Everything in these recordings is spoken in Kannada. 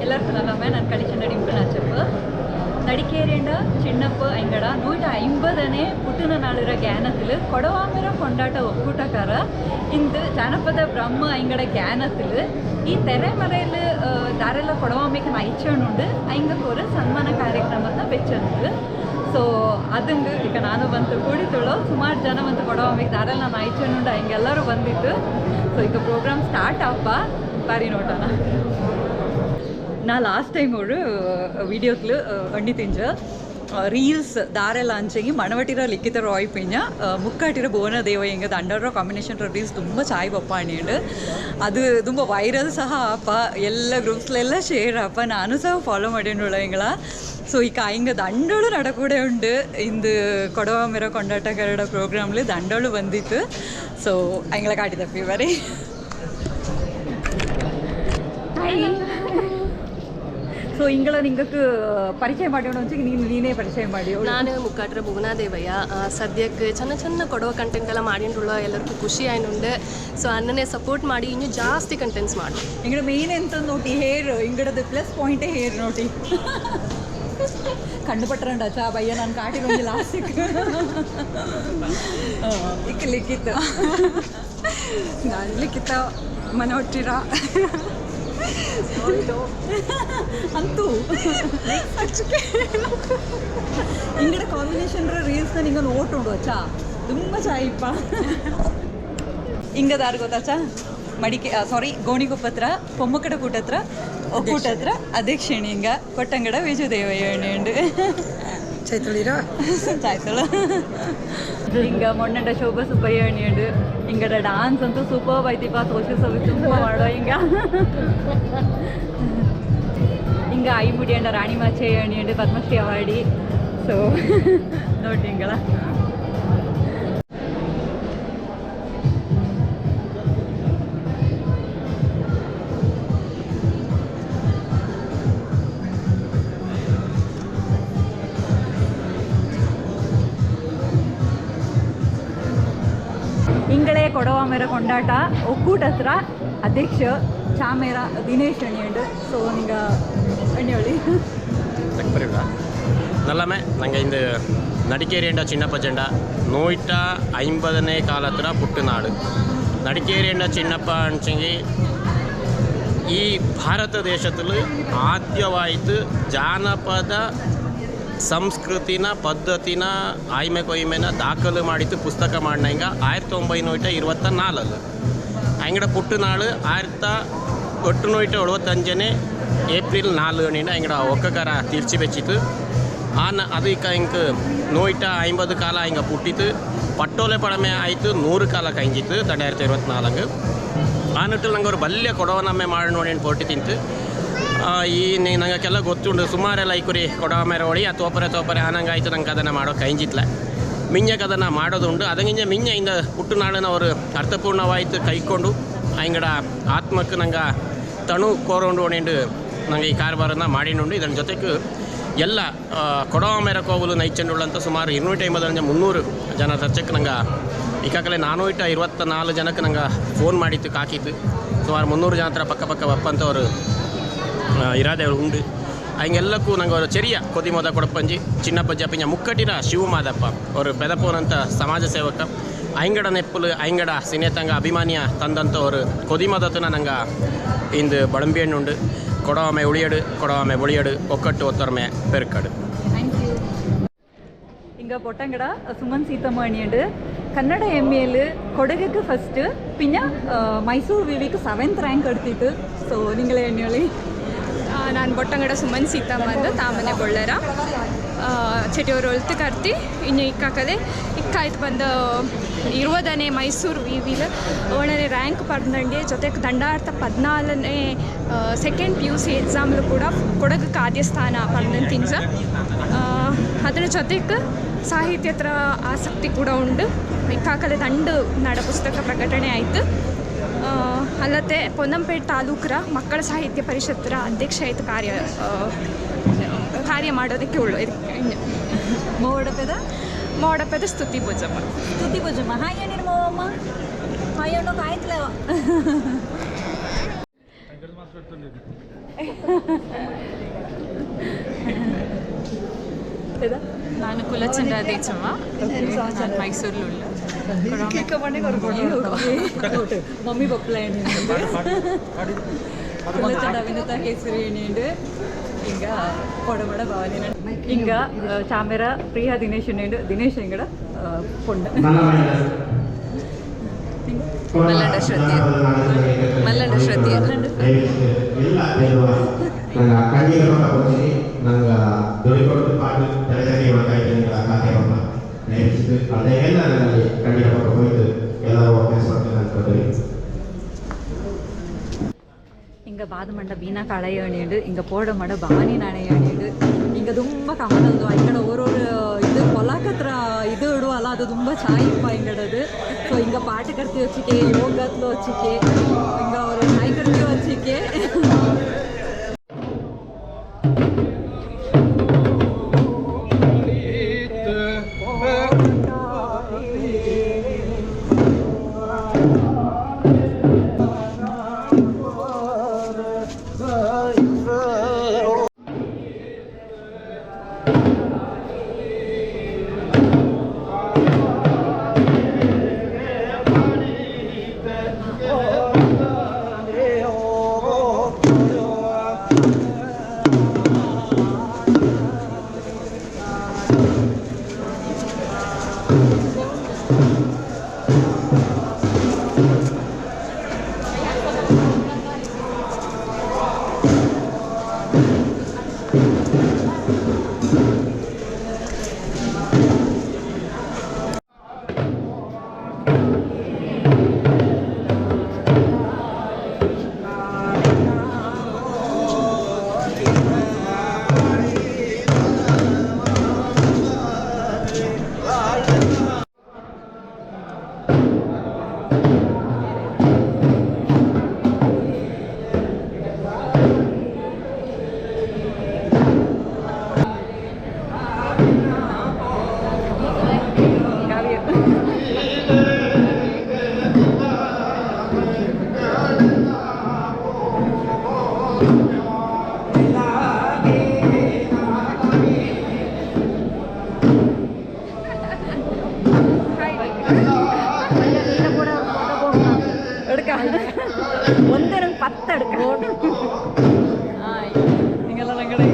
ಎಲ್ಲರಿಗೂ ನಲ್ಲಮ್ಮೆ ನಾನು ಕಳಿಸಿದ ಡಿಂಪನಾಚಪ್ಪ നടിക്കേരേണ്ട ചിന്നപ്പ് അയങ്കട 150ನೇ പുട്ടുന നാളുര ഗ്യാനത്തിൽ കൊടവാമര കൊണ്ടാട്ട ഒക്കൂട്ടക്കാര ಇಂದು ಜಾನಪದ ಬ್ರಹ್ಮ ಅಯ್ಯಂಗಡ ಜ್ಞಾನത്തിൽ ಈ ತೆರೆಮರೆಯಲ್ಲಿ ದಾರೆಲ್ಲ ಕೊಡವಾಮಿಗೆ ನೈಚಣುಂಡು ಅಯ್ಯಂಗಕ್ಕೆ ഒരു ಸನ್ಮಾನ ಕಾರ್ಯಕ್ರಮದ ಬೆಚ್ಚನುಂಡು ಸೊ ಅದಂಗೆ ಈಗ ನಾನು ಬಂತು ಕೂಡಿತಳು ಸುಮಾರು ಜನ ಬಂತು ಕೊಡವಾಮಿಗೆ ದಾರೆಲ್ಲ ನೈಚಣುಂಡು ಅಯ್ಯಂಗೆಲ್ಲರೂ ಬಂದಿತ್ತು ಸೊ ಈಗ ಪ್ರೋಗ್ರಾಮ್ ಸ್ಟಾರ್ಟ್ ಅಪ್ಪ ಬಾರಿ ನೋಡೋಣ ನಾ ಲಾಸ್ಟ್ ಟೈಮ್ ಅವರು ವೀಡಿಯೋಸ್ಲು ಅಣ್ಣಿ ತಿಂಜ ರೀಲ್ಸ್ ದಾರೆಲ್ಲ ಅಂಚೆಗಿ ಮಣವಟಿರ ಲಿಖಿತರ ಆಯ್ಪಿಂಜ ಮುಕ್ಕಾಟಿರ ಭುವನ ದೇವ ಎಂಗ ದಂಡರ ಕಾಂಬಿನೇಷನ್ ರೀಲ್ಸ್ ತುಂಬ ಚಾಯ್ ಪಪ್ಪ ಅಣ್ಣಿಂಡು ಅದು ತುಂಬ ವೈರಲ್ ಸಹ ಅಪ್ಪ ಎಲ್ಲ ಗ್ರೂಪ್ಸ್ಲೆಲ್ಲ ಶೇರ್ ಅಪ್ಪ ನಾನು ಸಹ ಫಾಲೋ ಮಾಡಿಂಡುಳ ಎಂಗಳ ಸೊ ಈಗ ಹಿಂಗೆ ದಂಡೋಳು ನಡಕೂಡೆ ಉಂಡು ಇಂದು ಕೊಡವಾಮೆರ ಕೊಂಡಾಟಗಾರರ ಪ್ರೋಗ್ರಾಮ್ಲಿ ದಂಡೋಳು ಬಂದಿತ್ತು ಸೊ ಎಂಗಳ ಕಾಟಿದಪ್ಪಿ ಬರೀ ಸೊ ಇಂಗಳ ನಿಂಗಕ್ಕೆ ಪರಿಚಯ ಮಾಡೋಣ ಅಂತ ನೀನೇ ಪರಿಚಯ ಮಾಡಿ ನಾನು ಮುಕ್ಕಾಟ್ರ ಭುವನಾದೇವಯ್ಯ ಸದ್ಯಕ್ಕೆ ಚೆನ್ನ ಕೊಡುವ ಕಂಟೆಂಟ್ ಎಲ್ಲ ಮಾಡಿಂಡುಳ್ಳ ಎಲ್ಲರಿಗೂ ಖುಷಿ ಆಯ್ನುಂಡು ಸೊ ಅನ್ನನೇ ಸಪೋರ್ಟ್ ಮಾಡಿ ಇನ್ನೂ ಜಾಸ್ತಿ ಕಂಟೆಂಟ್ಸ್ ಮಾಡಿ ಇಂಗಡ ಮೇನ್ ಎಂತ ನೋಡಿ ಹೇರ್ ಇಂಗಡದ ಪ್ಲಸ್ ಪಾಯಿಂಟೇ ಹೇರ್ ನೋಡಿ കണ്ടുപെട്ടണ്ട ചാ പയ്യ ഞാൻ കാട്ടി ലാസ്റ്റ് ലിഖിത്ത ലിഖിത്ത മനോട്ടിര ಅಂತೂ ಇಂಗಡ ಕಾಂಬಿನೇಷನ್ ರೀಲ್ಸ್ನ ನಿಂಗೆ ನೋಟುಂಡು ಅಚ್ಚಾ ತುಂಬ ಚಾಯಿಪ್ಪ ಹಿಂಗದಾರು ಗೊತ್ತಾಚಾ ಮಡಿಕೆ ಗೋಣಿಗೊಪ್ಪತ್ರ ಪೊಮ್ಮಕಡ ಕೂಟತ್ರ ಒಕ್ಕೂಟತ್ರ ಅಧ್ಯಕ್ಷಣಿ ಹಿಂಗ ಕೊಟ್ಟಂಗಡ ವಿಜಯದೇವಯ್ಯ ಉಂಡು ಚೈತಳಿರ ಚಾಯ್ತಳ ಹಿಂಗ ಮೊನ್ನಡ ಶೋಭಾ ಸುಬ್ಬಯ್ಯ ಉಂಡು ಹಿಂಗಡ ಡಾನ್ಸ್ ಅಂತೂ ಸೂಪರ್ ಐತಿಪ್ಪ ಸೋಷಿಯಲ್ ಸರ್ವಿಸ್ ತುಂಬ ಮಾಡೋ ಹಿಂಗ ಐ ಮುಡಿಯಂಡ ರಾಣಿ ಮಾಚೆ ಉಂಡು ಪದ್ಮಶ್ರೀ ಅವಾರ್ಡಿ ಸೊ ನೋಡಿ ಹಿಂಗಳ ಇಂಗಳೇ ಕೊಡವಾಮೆರ ಕೊಂಡಾಟ ಒಕ್ಕೂಟತ್ರ ಅಧ್ಯಕ್ಷ ಚಾಮೇರ ದಿನೇಶ್ ಅಣ್ಣಿಯುಂಡು ಸೊ ನಿಂಗೆ ಅಣ್ಣಿಯೊಳಿ നല്ലമേ ഞങ്ങൾ ഇന്ന് നടിക്കേരേണ്ട ചിന്നപ്പച്ചണ്ട 150ನೇ കാലത്ര പുട്ടുനാട് നടിക്കേരേണ്ട ചിന്നപ്പ അണിച്ചെങ്കിൽ ഈ ಭಾರತ ದೇಶದಲ್ಲಿ ಆದ್ಯವಾಯಿತು ಜಾನಪದ ಸಂಸ್ಕೃತಿನ ಪದ್ಧತಿನ ಆಯ್ಮೆ ಕೊಯ್ಮೆನ ದಾಖಲು ಮಾಡಿತ್ತು ಪುಸ್ತಕ ಮಾಡಿನ ಹಿಂಗೆ 1924 ಅಂಗಡ ಪುಟ್ಟುನಾಳು 1875 ಏಪ್ರಿಲ್ 4 ಅಂಗಡ ಒಕ್ಕಕಾರ ತೀರ್ಚಿ ಬೆಚ್ಚಿತ್ತು ಅದು ಈಗ ಹಿಂಗೆ 150 ಕಾಲ ಹಿಂಗೆ ಪುಟ್ಟಿತ್ತು ಪಟ್ಟೋಲೆ ಪಡಮೆ ಆಯಿತು 100 ಕಾಲ ಕೈಂಜಿತ್ತು 2024 ಆ ನಿಟ್ಟಲ್ಲಿ ನಂಗೆ ಅವ್ರು ಬಲ್ಯ ಕೊಡವನಮ್ಮೆ ಮಾಡಿ ನೋಡಿ ಪೊಟ್ಟಿ ತಿಂತು ಈ ನಂಗೆಲ್ಲ ಗೊತ್ತುಂಡು ಸುಮಾರೆಲ್ಲ ಐಕುರಿ ಕೊಡವಮೆರ ಹೊಡಿ ಆ ತೋಪರೆ ಆನಂಗೆ ಆಯಿತು ನಂಗೆ ಅದನ್ನು ಮಾಡೋ ಕೈಂಜಿತ್ಲ ಮಿಂಜಕ್ಕೆ ಅದನ್ನು ಮಾಡೋದುಂಡು ಅದಂಗಿಂಜ ಮಿಂಜೆಯಿಂದ ಪುಟ್ಟುನಾಡನ ಅವರು ಅರ್ಥಪೂರ್ಣವಾಯಿತು ಕೈಕೊಂಡು ಅಂಗಡ ಆತ್ಮಕ್ಕೆ ನಂಗೆ ತಣು ಕೋರೋಂಡು ಹೊಣಿಂಡು ನಂಗೆ ಈ ಕಾರ್ಬಾರನ್ನು ಮಾಡಿನುಂಡು ಇದರ ಜೊತೆಗೆ ಎಲ್ಲ ಕೊಡವಮೆರ ಕೋವಲು ನೈಚಂಡುಳ್ಳಂತ ಸುಮಾರು 250 ಜನ ಚರ್ಚಕ್ಕೆ ನಂಗೆ ಈಗಾಗಲೇ 424 ಜನಕ್ಕೆ ನಂಗೆ ಫೋನ್ ಮಾಡಿತ್ತು ಕಾಕಿತ್ತು ಸುಮಾರು 300 ಜನ ಹತ್ರ ಪಕ್ಕ ಒಪ್ಪಂತವರು ಇರಾದೇವರು ಉಂಡು ಹಂಗೆಲ್ಲಕ್ಕೂ ನಂಗೆ ಅವರು ಚೆರಿಯ ಕೊದಿಮೋದ ಕೊಡಪಂಜಿ ಚಿನ್ನಪ್ಪಜ್ಜ ಪಿಂಜ ಮುಕ್ಕಟಿರ ಶಿವಮಾದಪ್ಪ ಅವರು ಪೆದಪೋನಂತ ಸಮಾಜ ಸೇವಕ ಐಂಗಡ ನೆಪ್ಪಲು ಐಂಗಡ ಸಿನೇತಂಗ ಅಭಿಮಾನಿಯ ತಂದಂಥವರು ಕೊದಿಮೋದತನ ನಂಗೆ ಇಂದು ಬಡಂಬಿಯಣ್ಣುಂಡು ಕೊಡವಾಮೆ ಉಳಿಯಡು ಕೊಡವಾಮೆ ಬೊಳಿಯಡು ಒಕ್ಕಟ್ಟು ಒತ್ತೊರ್ಮೆ ಪೆರುಕಡು ಥ್ಯಾಂಕ್ ಯು ಹಿಂಗೆ ಪೊಟ್ಟಂಗಡ ಸುಮನ್ ಸೀತಮ್ಮಣಿಯುಂಡು ಕನ್ನಡ MAL ಕೊಡಗಕ್ಕೆ ಫಸ್ಟ್ ಪಿನ್ನ ಮೈಸೂರು ವಿವಿಗೆ 7th ರ್ಯಾಂಕ್ ಎಡ್ತಿತ್ತು ಸೊ ನಿಂಗಳೇ ಎಣ್ಣೆಯೊಳಿ ನಾನು ಬೊಟ್ಟಂಗಡ ಸುಮನ್ ಸೀತಮ್ಮ ಅಂದು ತಾಮನೆ ಬೊಳ್ಳರ ಚೆಟಿಯವರು ಒಳ್ತು ಕರ್ತಿ ಇನ್ನು ಇಕ್ಕಾಕದೆ ಇಕ್ಕಾಯ್ತು ಬಂದು 20ನೇ ಮೈಸೂರು ವಿವಿಲ್ 1ನೇ ರ್ಯಾಂಕ್ ಪಡೆದಂಗೆ ಜೊತೆಗೆ ದಂಡಾರ್ಥ 14ನೇ ಸೆಕೆಂಡ್ PUC ಎಕ್ಸಾಮ್ಲು ಕೂಡ ಕೊಡಗಕ್ಕೆ ಆದ್ಯ ಸ್ಥಾನ ಪಡೆದಂತ ತಿಂಜ ಅದರ ಜೊತೆಗೆ ಸಾಹಿತ್ಯತ್ರ ಆಸಕ್ತಿ ಕೂಡ ಉಂಡು ಇಕ್ಕಾಕಲೆ ದಂಡು ನಾಡ ಪುಸ್ತಕ ಪ್ರಕಟಣೆ ಆಯಿತು ಅಲ್ಲದೆ ಪೊನ್ನಂಪೇಟೆ ತಾಲೂಕರ ಮಕ್ಕಳ ಸಾಹಿತ್ಯ ಪರಿಷತ್ತರ ಅಧ್ಯಕ್ಷ ಆಯಿತು ಕಾರ್ಯ ಮಾಡೋದಕ್ಕೆ ಉಳ್ಳು ಮೋಡಪದ ಸ್ತುತಿ ಭುಜಮ್ಮ ಹಾಯ್ ಅಣ್ಣ ಮೋವಮ್ಮ ಹಾಯ್ ಅಣ್ಣ ಕಾಯ್ತಲ ನಾನು ಕುಲಚಂದ್ರ ದೇಚಮ್ಮ, ನಾನು ಮೈಸೂರಲ್ಲ. ಮಮ್ಮಿ ಪಪ್ಪಲ ಕುಲಚಂಡ ವಿನತ ಕೇಸರಿ ಎಣ್ಣೆ ಹಿಂಗ ಕೊಡಮಡ ಭವಾನಿ ಹಿಂಗ ಚಾಮೆರ ಪ್ರಿಯ ದಿನೇಶ್ ದಿನೇಶ್ ಎಂಗಡ ಪೊಂಡ ಮಲ್ಲಂಡ ಶ್ರದ್ಧೆ ಮಲ್ಲಂಡ ಶ್ರದ್ಧೆ ನಂಗೆ ದೊಡ್ಡ ಪಾಠ ತಲೆದಾರಿ ಒಳಗಾಯ್ತು ಖಾತೆ ನೇಮಿಸಿದ್ದು ಅದೆಲ್ಲ ನನಗೆ ಖಂಡಿತ ಹೋಯ್ತು ಎಲ್ಲರೂ ಅಭ್ಯಾಸ ಹಿಂಗೆ ಬಾದ ಮಂಡ ಬೀನಾ ಕಾಳಾಯಿ ಅಣಿಯಂಡು ಹಿಂಗೆ ಪೋಡ ಮಾಡ ಭವಾನಿ ನಾಣಯ ಅಣಿಯಂಡು ಹಿಂಗೆ ತುಂಬ ಕಮಲದು ಐಕಡೆ ಓರೋರು ಇದು ಪೊಲಾಕತ್ರ ಇದು ಇಡುವಲ್ಲ ಅದು ತುಂಬ ಚಾಯಿಪ್ಪ ಹಿಂಗಡದು ಸೊ ಹಿಂಗೆ ಪಾಠ ಕರ್ತಿ ವಚ್ಚಿಕೆ ಯೋಗತ್ಲು ವಚ್ಚಿಕೆ ಹಿಂಗೆ ಅವರು ನಾಯಿ ಕರ್ತಿ ವಚ್ಚಿಕೆ ಒಂದೇ ನಂಗೆ 10 എടുക്കാം നിങ്ങളെ ഞങ്ങളുടെ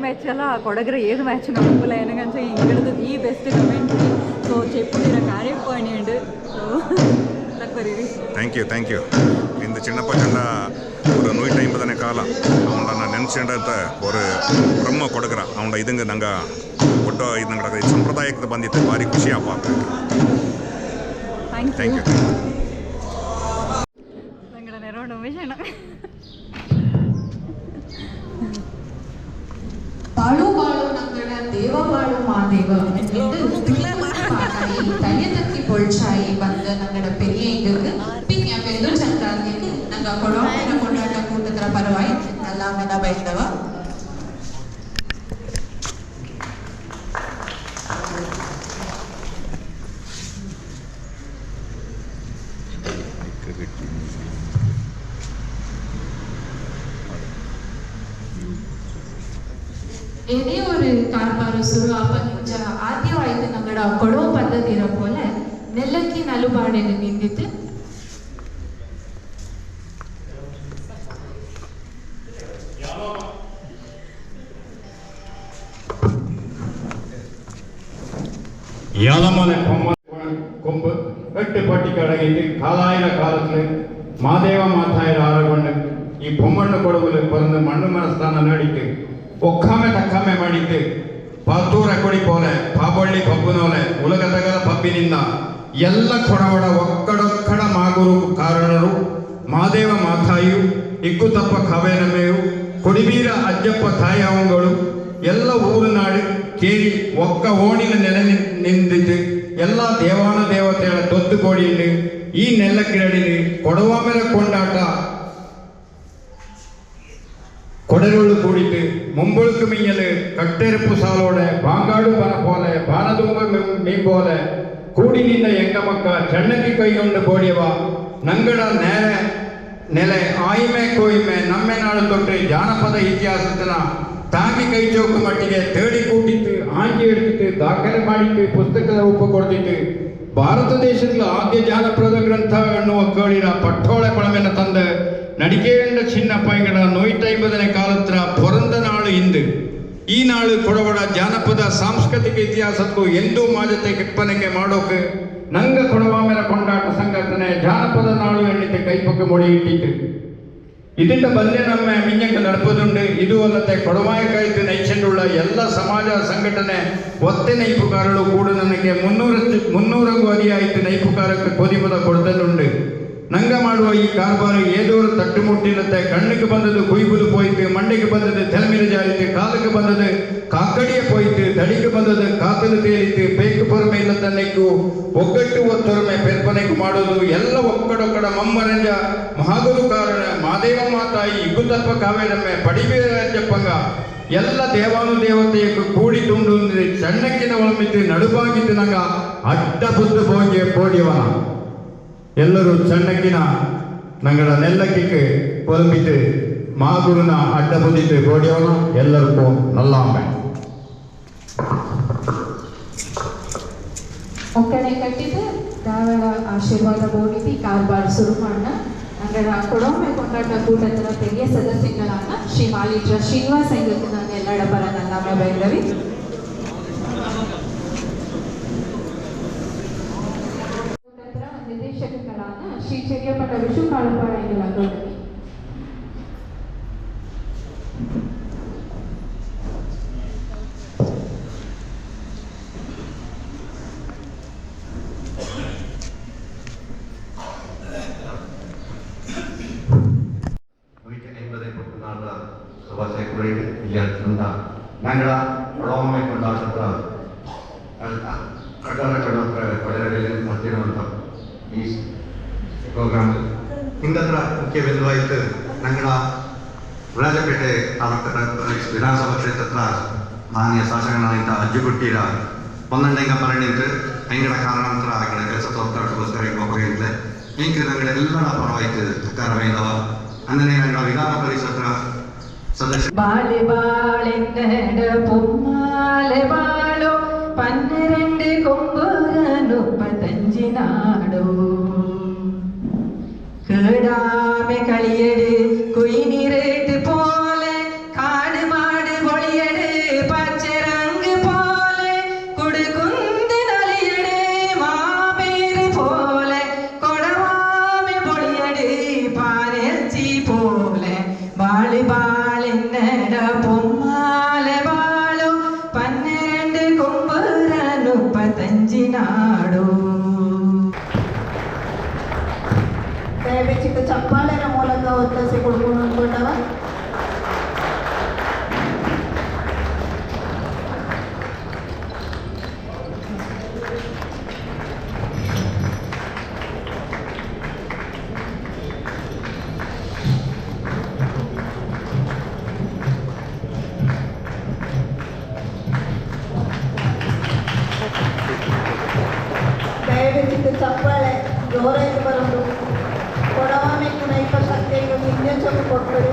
మ్యాచ్ అలా కొడగర ఏది మ్యాచ్ నమ్మలే ఎందుకంటే ఇంకడది ది బెస్ట్ కమెంట్రీ సో చెప్పుడిర కార్యపోయినండి సో తక్కువ ಥ್ಯಾಂಕ್ ಯು இந்த சின்ன பையன்டா ஒரு 150ನೇ ಕಾಲ ಅವನ ನೆನೆಸಿಕೊಂಡಂತ ஒரு ಬ್ರಹ್ಮ ಕೊಡಗರ ಅವನ ಇದಂಗೆ ನಂಗೆ ಒಟ್ಟು ಇದು ನಂಗೆ ಸಂಪ್ರದಾಯಕ್ಕೆ ಬಂದಿತ್ತು ಭಾರಿ ಖುಷಿ ಆಪ ಥ್ಯಾಂಕ್ ಯು ನಂಗಡ ನೆರವಣ ವಿಷಯ ಬಾಳು ಬಾಳು ನಂಗಡ ದೇವ ಬಾಳು ಮಾದೇವ ಎಂದು தனியதற்கு பொழிச்சாயி வந்த நங்கட பெரிய எங்களுக்கு பின்ன பெரு சந்தாதிக்கு நாங்க கொடோன கொண்டாட்ட கூட்டத்துல பரவாய் நல்லா மென பைந்தவ ಏನೇ ஒரு ಕಾರ್ಬಾರು ಶುರು ಆಪನಿಂಚ ಆದ್ಯವಾಯಿತು ನಮ್ಮಡ ಕೊಡೋ ಪದ್ಧತಿ ಇರೋ ಪೋಲೆ ನೆಲ್ಲಕ್ಕಿ ನಲುಬಾಡೆನು ನಿಂದಿತ್ತು யாதமலை கொம்பு எட்டு பட்டி கடையிட்டு காலாயிர காலத்துல மாதேவ மாத்தாயிர ஆரகொண்டு ಈ ಬೊಮ್ಮಣ್ಣ ಕೊಡಗುಲು ಬಂದು ಮಣ್ಣು ಮನಸ್ಥಾನ ನಡಿತು ಒಕ್ಕಾಮೆ ತಕ್ಕಾಮೆ ಮಾಡಿದ್ದು ಪಾತೂರ ಕೊಡಿ ಪೋಲೆ ಪಾಬಳ್ಳಿ ಪಬ್ಬುನೋಲೆ ಉಲಗದಗಲ ಪಬ್ಬಿನಿಂದ ಎಲ್ಲ ಕೊಡವಡ ಒಕ್ಕಡೊಕ್ಕಡ ಮಾಗುರು ಕಾರಣರು ಮಾದೇವ ಮಾತಾಯು ಇಕ್ಕುತಪ್ಪ ಕವೇನಮೆಯು ಕೊಡಿಬೀರ ಅಜ್ಜಪ್ಪ ತಾಯವಂಗಳು ಎಲ್ಲ ಊರು ನಾಡು ಕೇರಿ ಒಕ್ಕ ಓಣಿನ ನೆಲೆ ನಿಂದಿದ್ದು ಎಲ್ಲ ದೇವಾನ ದೇವತೆಗಳ ತೊತ್ತು ಕೋಡಿಂಡು ಈ ನೆಲ್ಲಕ್ಕಿರಡಿದು ಕೊಡವಾಮೆರ ಕೊಂಡಾಟ கொடருள் கூடிட்டு மும்பொழுக்கு மின்னல் கட்டெருப்பு சாலோட பாங்காடு பன போல பானதும்ப மீ போல கூடி நின்ற எங்க மக்கா சென்னக்கி கைகொண்டு போடியவா நங்கட நேர ನೆಲೆ ಆಯ್ಮೆ ಕೊಯ್ಮೆ ನಮ್ಮೆ ನಾಡು ತೊಟ್ಟು ಜಾನಪದ ಇತಿಹಾಸದ ತಾಂಗಿ ಕೈ ಚೌಕು ಮಟ್ಟಿಗೆ ತೇಡಿ ಕೂಟಿತ್ತು ಆಂಜಿ ಹಿಡಿತಿತ್ತು ದಾಖಲೆ ಮಾಡಿತ್ತು ಪುಸ್ತಕದ ಉಪ ಕೊಡ್ತಿತ್ತು ಭಾರತ ದೇಶದ ಆದ್ಯ ಜಾನಪದ ಗ್ರಂಥ ಎನ್ನುವ ಕೇಳಿರ ಪಟ್ಟೋಳೆ ಪಳಮೆನ ತಂದ ನಡಿಕೇಂಡ ಚಿನ್ನಪ್ಪಂಗಡ 150ನೇ ಕಾಲತ್ರ ಪೊರಂದ ನಾಳು ಇಂದು ಈ ನಾಳು ಕೊಡವಡ ಜಾನಪದ ಸಾಂಸ್ಕೃತಿಕ ಇತಿಹಾಸಕ್ಕೂ ಎಂದೂ ಮಾಜತೆ ಕೆಪ್ಪನಿಕೆ ಮಾಡೋಕೆ ನಂಗ ಕೊಡವಾಮೆರ ಕೊಂಡಾಟ ಸಂಘಟನೆ ಜಾನಪದ ನಾಳು ಎಣ್ಣಿತೆ ಕೈಪಕ್ಕ ಮೊಡಿ ಇಟ್ಟಿತ್ತು ഇതിന്റെ ബല്യ നമ്മെ മിഞ്ഞക്ക് നടപ്പതുണ്ട് ഇതുവല്ലത്തെ കൊടവായക്കായത്ത് നയിച്ചിട്ടുള്ള എല്ലാ സമാജ സംഘടನೆ ഒത്ത നയിപ്പുകാരുള്ള കൂടെ ನನಗೆ 300 ಅಧಿಯಾಯಿತು ನೈಪುಕಾರಕ್ಕೆ ಕೊದಿಮದ ಕೊಡ್ತಲುಂಡು ನಂಗ ಮಾಡುವ ಈ ಕಾರ್ಬಾರು ಏದೋರು ತಟ್ಟುಮುಟ್ಟಿಲ್ಲತ್ತೆ ಕಣ್ಣಿಗೆ ಬಂದದು ಕುಯ್ಬುಲು போயிட்டு ಮಂಡೆಗೆ ಬಂದದು ತೆಲಮಿನ ಜಾರಿತು ಕಾಲಕ್ಕೆ ಬಂದದು ಕಾಕಡಿಯ போயிட்டு ತಡಿಗೆ ಬಂದದು ಕಾತಲು ತೇಲಿತು ಬೇಕು ಪೊರಮೆ ಇಲ್ಲ ತನ್ನೈಕು ಒಗ್ಗಟ್ಟು ಒತ್ತೊರಮೆ ಪೆರ್ಪನೆಕು ಮಾಡೋದು ಎಲ್ಲ ಒಕ್ಕಡೊಕ್ಕಡ ಮಮ್ಮರಂಜ ಮಹಾಗುರು ಕಾರಣ ಮಾದೇವ ಮಾತಾಯಿ ಇಗುತಪ್ಪ ಕಾವೇರಮ್ಮೆ ಪಡಿಬೇರಜ್ಜಪ್ಪಂಗ ಎಲ್ಲ ದೇವಾನು ದೇವತೆಯಕ್ಕೂ ಕೂಡಿ ತುಂಡು ಸಣ್ಣಕ್ಕಿನ ಒಳಮಿತ್ತು ನಡುಬಾಗಿತ್ತು ನಂಗ ಅಡ್ಡ ಬುದ್ಧ ಭೋಗಿಯ ಕೋಡಿಯವನ ಎಲ್ಲರೂ ಸಣ್ಣಕ್ಕಿನ ನಂಗಡ ನೆಲ್ಲಕ್ಕಿಕ್ಕೆ ಒಲಮಿತ್ತು ಮಾಗುರುನ ಅಡ್ಡ ಬುದ್ಧಿತ್ತು ಕೋಡಿಯವನ ಎಲ್ಲರಿಗೂ ನಲ್ಲಾಂಬೆ ಒಕ್ಕಣೆ ಕಟ್ಟಿದ್ದು ದಾವಳ ಆಶೀರ್ವಾದ ಹೋಗಿದ್ದು ಕಾರ್ಬಾರ್ ಶುರು ಮಾಡ ಅಂಗಡ ಕೊಡೊಮ್ಮೆ ಕೊಂಡಾಟ ಕೂಟದ ತೆಗೆಯ ಸದಸ್ಯಗಳಾದ ಶ್ರೀ ಮಾಲಿಟ್ರ ಶ್ರೀನಿವಾಸ ಎಂಗಕ್ಕೆ ನಾನು ಎಲ್ಲರ ಬರ ನಲ್ಲಾಂಬೆ ಬೈರವಿ ನಿರ್ದೇಶಕರಾದ ಶ್ರೀ ಚೆರಿಯಪಟ್ಟ ವಿಷು ಕಾಳುಪಾಡ ಎಂಗಳ ഞങ്ങൾ ഒളവമ്മ കൊണ്ടാട്ട ಕೊಡರಲ್ಲಿ ಮಾಡ್ತಿರುವಂಥ ಈ ಪ್ರೋಗ್ರಾಮ್ ಹಿಂಗತ್ರ ಮುಖ್ಯ ಬಿಂದುವಾಯಿತು ನಂಗಡ ವಿರಾಜಪೇಟೆ ತಾಲೂಕಿನ ವಿಧಾನಸಭಾ ಕ್ಷೇತ್ರದ ಮಾನ್ಯ ಶಾಸಕನಾದಂಥ ಅಜ್ಜುಗುಟ್ಟಿರ 12 ಪರಣಿಂತು ಐಂಗಡ ಕಾರಣಾಂತರ ಆಗಿನ ಕೆಲಸ ತೋರ್ತಾಟಗೋಸ್ಕರ ಹೋಗಿದ್ದೆ ಈಗ ನಂಗಳೆಲ್ಲರ ಪರವಾಯಿತು ಕಾರ್ಯವಾಯಿದವ ಅಂದರೆ ನಂಗಡ ವಿಧಾನ ಪರಿಷತ್ನ ಸದಸ್ಯ ಬಾಳೆ ಬಾಳೆಂಗಡ ಪೊಮ್ಮಾಲೆ ಬಾಳು 12 കൊമ്പുരനു 35 നാടോ കേടാമെ കളിയട് കുയിനിരേട്ട് പോലെ കാട് മാട് പൊളിയട് പച്ചരങ്ക് പോലെ കുടുകുന്ത് നലിയട് മാമേര് പോലെ കൊടവാമെ പൊളിയട് പാരച്ചി പോലെ ബാളി ബാളിന്നട പൊമ്മാലെ ബാളു 12 കൊമ്പുരനു 35 നാടോ ದಯವಿಟ್ಟು ಚಪ್ಪಾಳೆಯ ಮೂಲಕ ಒತ್ತಾಸೆಗೊಳ್ಕೊಂಡು ಅಂದ್ಕೊಂಡವ ದಯವಿಟ್ಟು ಚಪ್ಪಾಳೆ ಜೋರಾಗಿ ಬರೋದು ಕೊಡವಾಮೆಕ್ಕು ನೈಪ ಸತ್ಯಕ್ಕೆ ವಿನ್ಯಾಸಕ್ಕೆ ಕೊಟ್ಟರು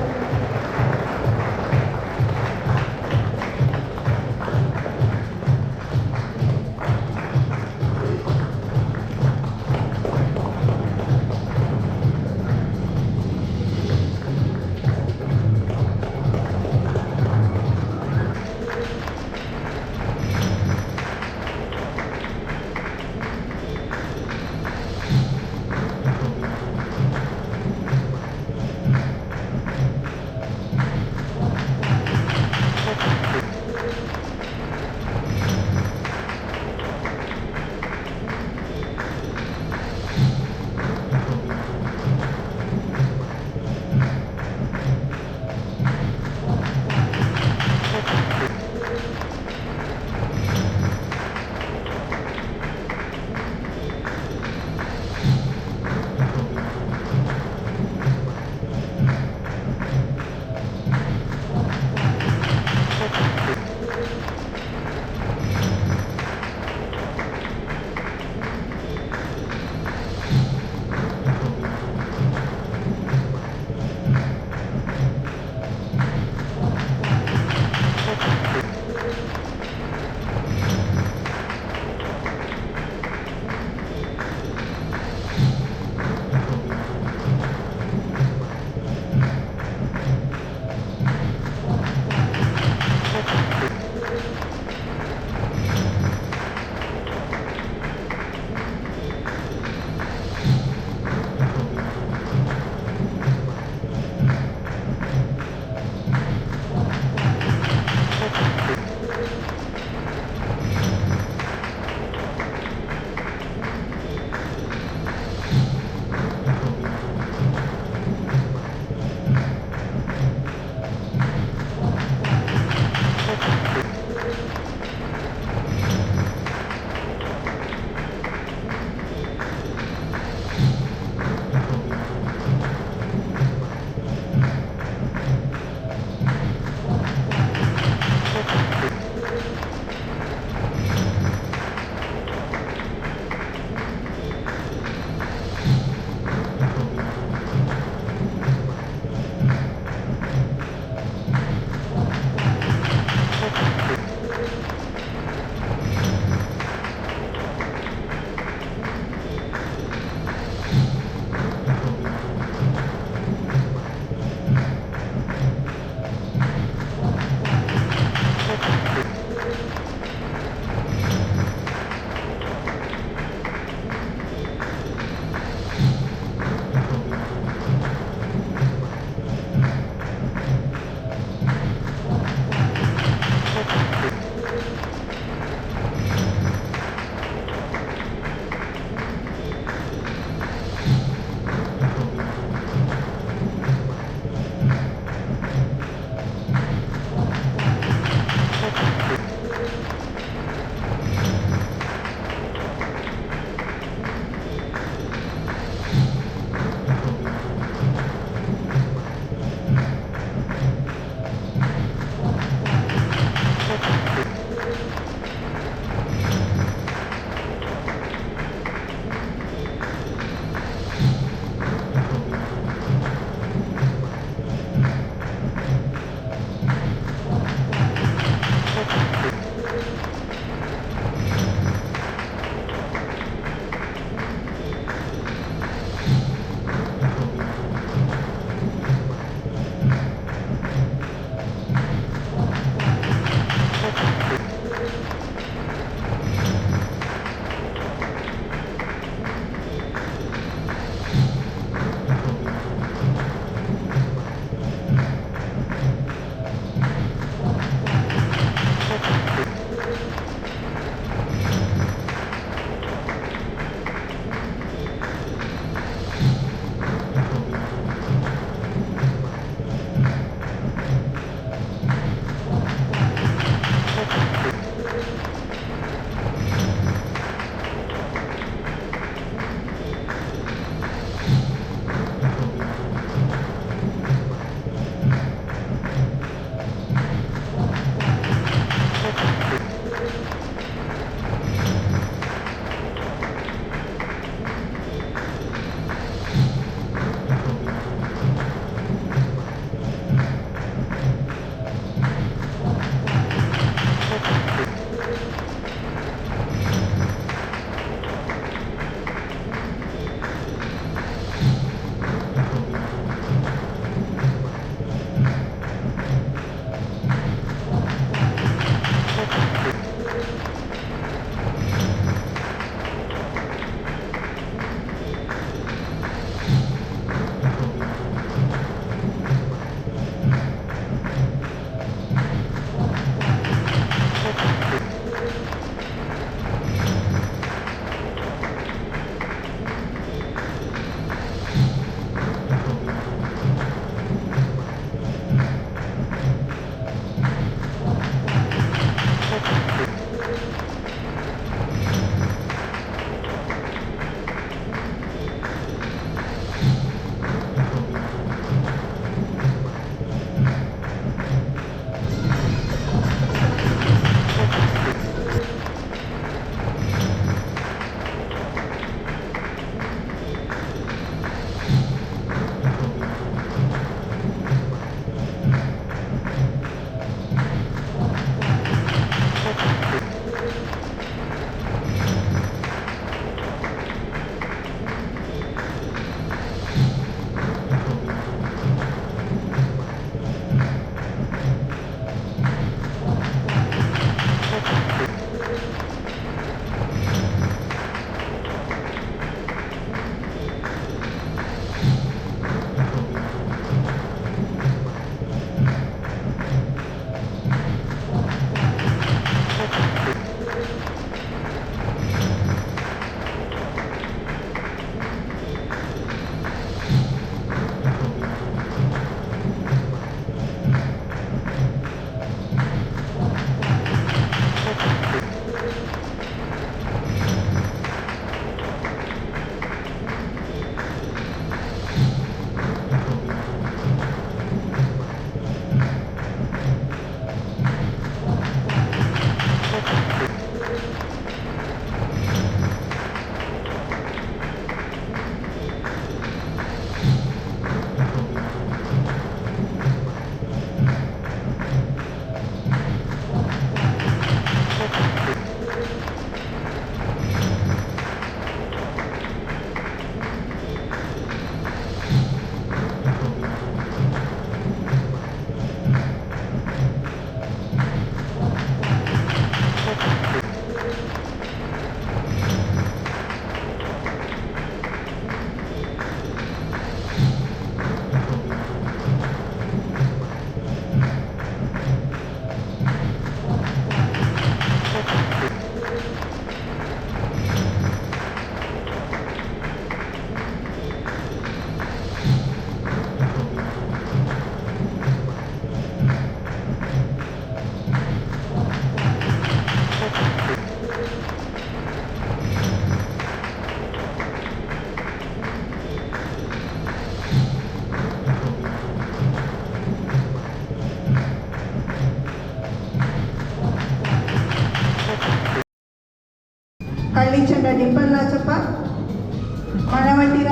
ಮಣವಂಟಿರ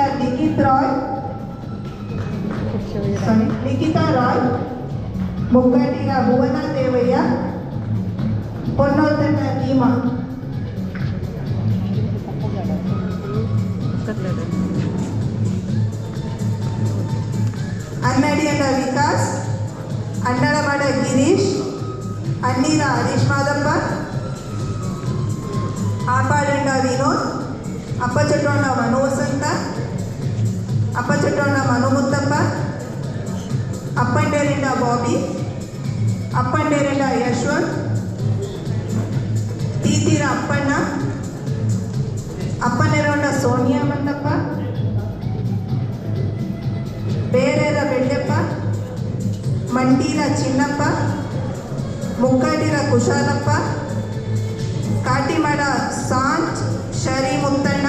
ಲಿಖಿತಾ ರಾಯ್, ಮುಗ್ಗಟ್ಟಿರ ಭುವನ ದೇವಯ್ಯ, ಪೊನ್ನೋತನ ನೀಮಾ. ಅನ್ನಡಿಯಂಡ ವಿಕಾಸ್, ಅಣ್ಣಳಮಡ ಗಿರೀಶ್, ಅನ್ನೀರ ಹರೀಶ್ ಮಾದಪ್ಪ, ಆಪಾಡಂಡ ವಿನೋದ್, ಅಪ್ಪಚಟ್ಟೋಣ ಮನು ವಸಂತ, ಅಪ್ಪಚಟ್ಟೋಣ ಮನು ಮುತ್ತಪ್ಪ, ಅಪ್ಪಂಡೇರಿಂಡ ಬಾಬಿ, ಅಪ್ಪಂಡೇರಿಂಡ ಯಶ್ವಂತ್, ತೀತೀರ ಅಪ್ಪಣ್ಣ, ಅಪ್ಪನೇರೊಂಡ ಸೋನಿಯಾ ಮಲ್ಲಪ್ಪ, ಬೇರೇರ ಬೆಳ್ಳೆಪ್ಪ, ಮಂಡೀರ ಚಿನ್ನಪ್ಪ, ಮುಕ್ಕಾಡಿರ ಕುಶಾಲಪ್ಪ, ಕಾಟಿಮಡ ಸಾಂಚ್ ಶರಿ ಮುತ್ತಣ್ಣ,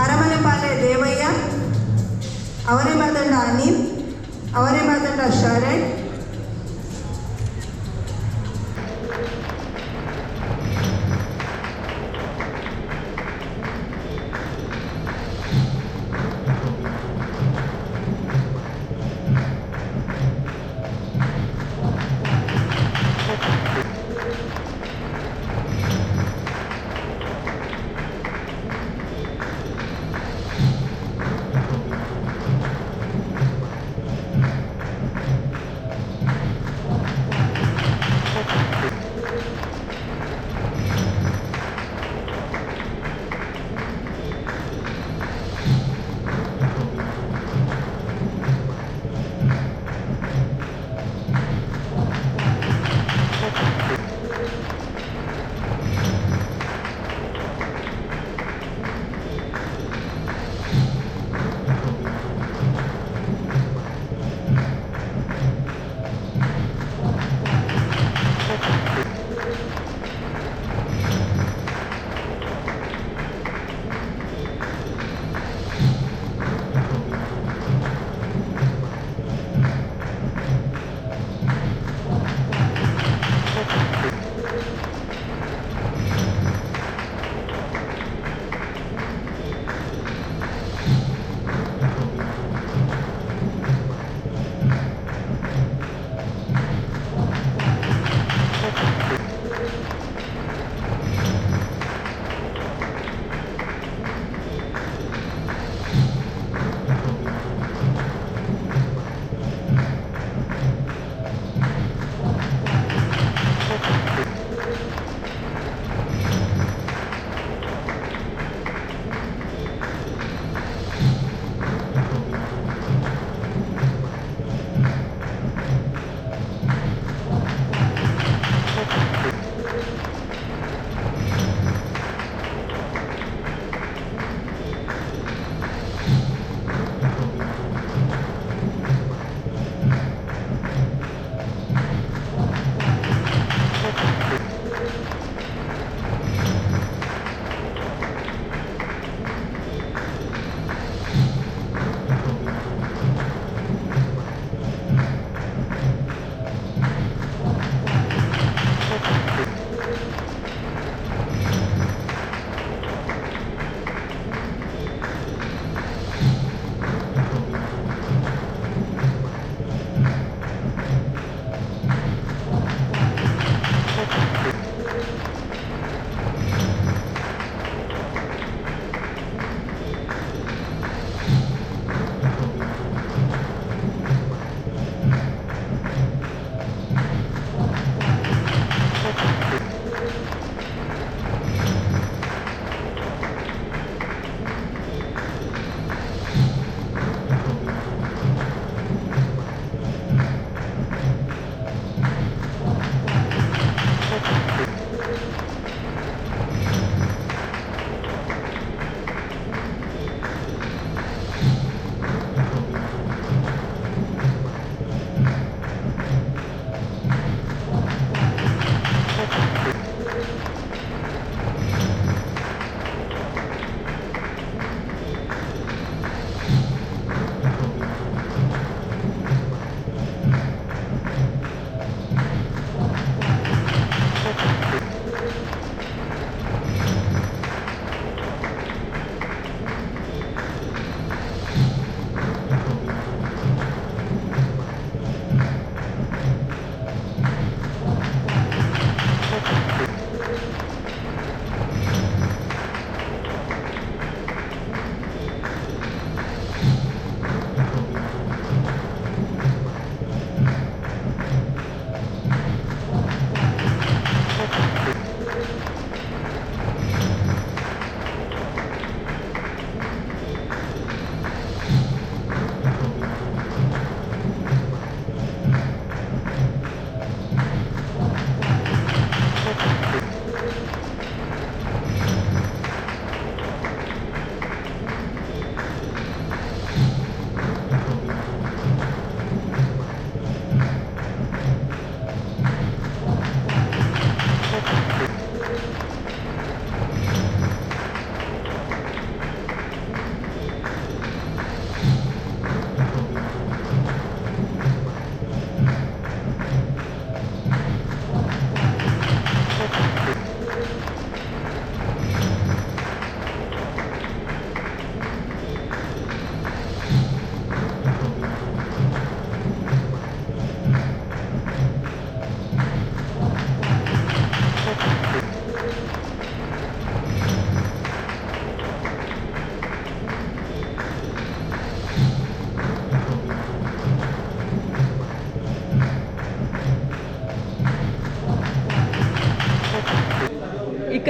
ಅರಮನೆಪಾಲೆ ದೇವಯ್ಯ, ಅವರೇ ಮಾದಂಡ ಅನಿಲ್, ಅವರೇ ಮಾದಂಡ ಶರಣ್,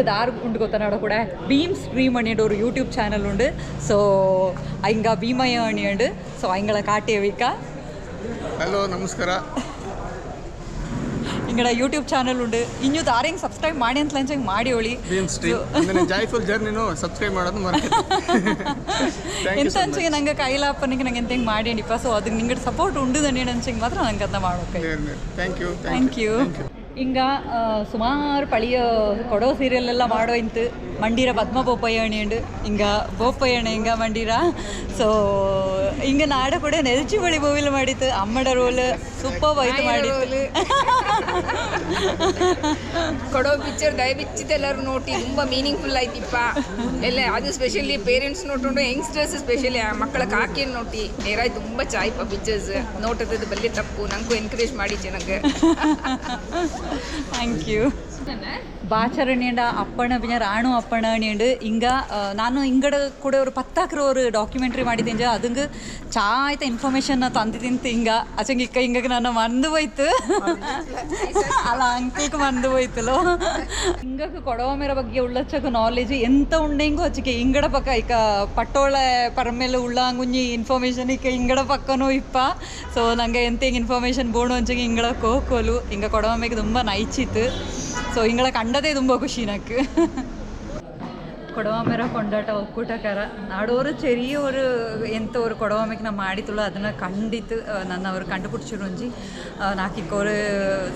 ದಾರ್ ಉಂಡು ಗೊತ್ತನಾಡ ಕೂಡ ಭೀಮ್ ಸ್ಟ್ರೀಮ್ ಅಣಿಯಡು ஒரு யூடியூப் சேனல் உண்டு ஸோ ஐங்கா ಭೀಮಯ್ಯ ಅಣಿಯಂಡು ಸೊ ஐங்கள ಕಾಟೇವಿಕ ಹಲೋ ನಮಸ್ಕಾರ ಇಂಗಡ ಯೂಟ್ಯೂಬ್ ಚಾನಲ್ ಉಂಡು ಇನ್ನೂ ದಾರಿಂಗ್ ಸಬ್ಸ್ಕ್ರೈಬ್ ಮಾಡಿ ಅಂತ ಲಂಚಂಗೆ ಮಾಡಿ ಹೋಳಿ ಭೀಮ್ ಸ್ಟ್ರೀಮ್ ಜಾಯ್ಫುಲ್ ಜರ್ನಿನೂ ಸಬ್ಸ್ಕ್ರೈಬ್ ಮಾಡೋದು ಎಂತ ಅಂಚಿಗೆ ನಂಗೆ ಕೈಲಾಪನಿಗೆ ನಂಗೆ ಎಂತ ಮಾಡಿಯಪ್ಪ ಸೊ ಅದಕ್ಕೆ ನಿಂಗೆ ಸಪೋರ್ಟ್ ಉಂಡು ದಣ್ಣ ಅಂಚಿಗೆ ಮಾತ್ರ ನಂಗೆ ಅದನ್ನ ಮಾಡೋಕೆ ಥ್ಯಾಂಕ್ ಯು ಹಿಂಗ ಸುಮಾರು ಪಳಿಯ ಕೊಡೋ ಸೀರಿಯಲ್ಲೆಲ್ಲ ಮಾಡೋ ಇಂತು ಮಂಡೀರ ಪದ್ಮ ಬೋಪಯ್ಯಣಿ ಉಂಡು ಹಿಂಗ ಬೋಪಯ್ಯಣ ಹಿಂಗ ಮಂಡೀರ ಸೊ ಹಿಂಗ ನಾಡ ಕೂಡ ನೆಲ್ಚಿ ಬಳಿ ಬೋವಿಲ್ ಮಾಡಿತ್ತು ಅಮ್ಮಡ ರೋಲ್ ಸೂಪರ್ ಆಯ್ತು ಮಾಡಿತ್ತು ಕೊಡೋ ಪಿಕ್ಚರ್ ದಯವಿಚ್ಚಿತ್ತು ಎಲ್ಲರೂ ನೋಡಿ ತುಂಬ ಮೀನಿಂಗ್ಫುಲ್ ಆಯ್ತಿಪ್ಪ ಎಲ್ಲ ಅದು ಸ್ಪೆಷಲಿ ಪೇರೆಂಟ್ಸ್ ನೋಟುಂಡು ಯಂಗ್ಸ್ಟರ್ಸ್ ಸ್ಪೆಷಲಿ ಮಕ್ಕಳ ಕಾಕಿಯನ್ನು ನೋಡಿ ನೇರಾಯ್ ತುಂಬ ಚಾಯ್ಪ ಪಿಕ್ಚರ್ಸ್ ನೋಟದ್ದು ಬಲ್ಲೆ ತಪ್ಪು ನಂಗೂ ಎನ್ಕರೇಜ್ ಮಾಡಿದ್ದೆ ನಂಗೆ ಥ್ಯಾಂಕ್ ಯು ಬಾಚರಣಿಯಂಡ ಅಪ್ಪಣ പിന്നെ റാണു അപ്പണ അണിയുണ്ട് ഇങ്ക ನಾನು ಇಂಗಡ ಕೂಡ ഒരു 10 ഒരു ಡಾಕ್ಯುಮೆಂಟ್ರಿ ಮಾಡಿದ್ದೆ ಅದಂಗೆ ಚಾಯ್ತ ಇನ್ಫಾರ್ಮೇಷನ್ ತಂದಿದ್ದಿಂತ ಹಿಂಗ ಅಚಂಗೆ ಇಕ್ಕ ಹಿಂಗ ನಾನು ಮರ್ದು ಹೋಯ್ತು ಅಲ್ಲ ಅಂಕಲ್ಗೆ ಮರ್ದು ಹೋಯ್ತಲೋ ಹಿಂಗಕ್ಕೆ ಕೊಡವಮೇರ ಬಗ್ಗೆ ಉಳ್ಳಚ್ಚಕ್ಕೆ ನಾಲೆಜ್ ಎಂತ ಉಂಡೆಂಗು ಅಚ್ಚಕ್ಕೆ ಇಂಗಡ ಪಕ್ಕ ಇಕ್ಕ ಪಟ್ಟೋಳ ಪರಮೇಲೆ ಉಳ್ಳಂಗುಂಜಿ ಇನ್ಫಾರ್ಮೇಷನ್ ಇಕ್ಕ ಇಂಗಡ ಪಕ್ಕನೂ ಇಪ್ಪ ಸೊ ನಂಗೆ ಎಂತ ಹಿಂಗೆ ಇನ್ಫಾರ್ಮೇಷನ್ ಬೋಣು ಅಂಚಗೆ ಇಂಗಡ ಕೋಕೋಲು ಹಿಂಗ ಕೊಡವಮೇಗೆ ತುಂಬ ನೈಚಿತ್ತು ಸೊ ಇಂಗಳ ಕಂಡದೇ ತುಂಬ ಖುಷಿ ನಕ್ಕು ಕೊಡವಾಮೆರ ಕೊಂಡಾಟ ಒಕ್ಕೂಟಕಾರ ನಾಡೋರು ചെറിയ ഒരു ಎಂತ ഒരു ಕೊಡವಾಮೆಗೆ ನಾ ಮಾಡಿತುಳು ಅದನ್ನು ಕಂಡಿತ್ತು ನನ್ನ ಅವರು ಕಂಡುಪಿಡಿಸಿರುಂಜಿ ನಾಕಿಕ್ಕ ಅವರು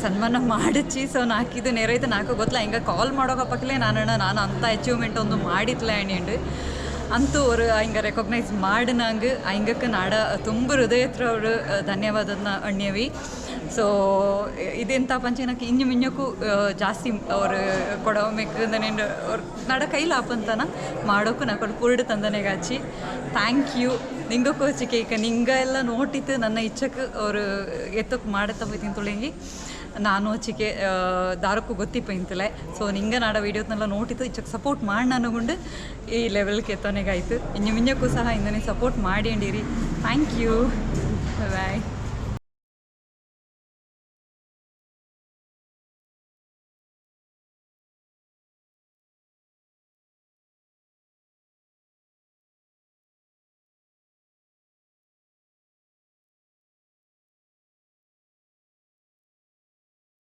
ಸನ್ಮಾನ ಮಾಡಿಚ್ಚಿ ಸೊ ನಾಕಿದು ನೆರೈತು ನಾಲ್ಕು ಗೊತ್ತಲ್ಲ ಹಿಂಗೆ ಕಾಲ್ ಮಾಡೋಕಪ್ಪಕ್ಕಲೇ ನಾನು ಅಂಥ ಅಚೀವ್ಮೆಂಟ್ ಒಂದು ಮಾಡಿತ್ಲ ಎಣ್ಣೆಂಡು ಅಂತೂ ಅವರು ಹಿಂಗೆ ರೆಕಗ್ನೈಸ್ ಮಾಡಿ ನಂಗೆ ಹಿಂಗಕ್ಕೆ ನಾಡ ತುಂಬ ಹೃದಯತ್ರ ಅವರು ಧನ್ಯವಾದನ ಅಣ್ಯವಿ ಸೊ ಇದೆಂತ ಪಂಚನಕ್ಕೆ ಇಂಜು ಮಿಂಜಕ್ಕೂ ಜಾಸ್ತಿ ಅವರು ಕೊಡವಮೇಕಂದನೇನು ಅವ್ರು ನಡ ಕೈಲಾಪಂತನ ಮಾಡೋಕ್ಕೂ ನಾ ಪೂರ್ಡ್ ತಂದನೆಗಾಚಿ ಥ್ಯಾಂಕ್ ಯು ನಿಂಗಕ್ಕೂ ಹಚ್ಚಿಕೆ ಈಗ ನಿಂಗೆಲ್ಲ ನೋಟಿತ್ತು ನನ್ನ ಇಚ್ಛಕ್ಕೆ ಅವರು ಎತ್ತಕ್ಕೆ ಮಾಡತ್ತ ಹೋಯ್ತೀನಿ ತುಳಿಂಗಿ ನಾನು ಹಚ್ಚಿಕೆ ದಾರಕ್ಕೂ ಗೊತ್ತಿಪ್ಪ ಇಂತಲೇ ಸೊ ನಿಂಗೆ ನಾಡ ವೀಡಿಯೋಸ್ನೆಲ್ಲ ನೋಟಿತ್ತು ಇಚ್ಚಕ್ಕೆ ಸಪೋರ್ಟ್ ಮಾಡಿ ನನಗುಂಡು ಈ ಲೆವೆಲ್ಗೆ ಎತ್ತೋನೆಗಾಯ್ತು ಇನ್ನು ಮಿಂಜಕ್ಕೂ ಸಹ ಇಂದನೇ ಸಪೋರ್ಟ್ ಮಾಡಿ ಅಂಡಿರಿ ಥ್ಯಾಂಕ್ ಯು ಬಾಯ್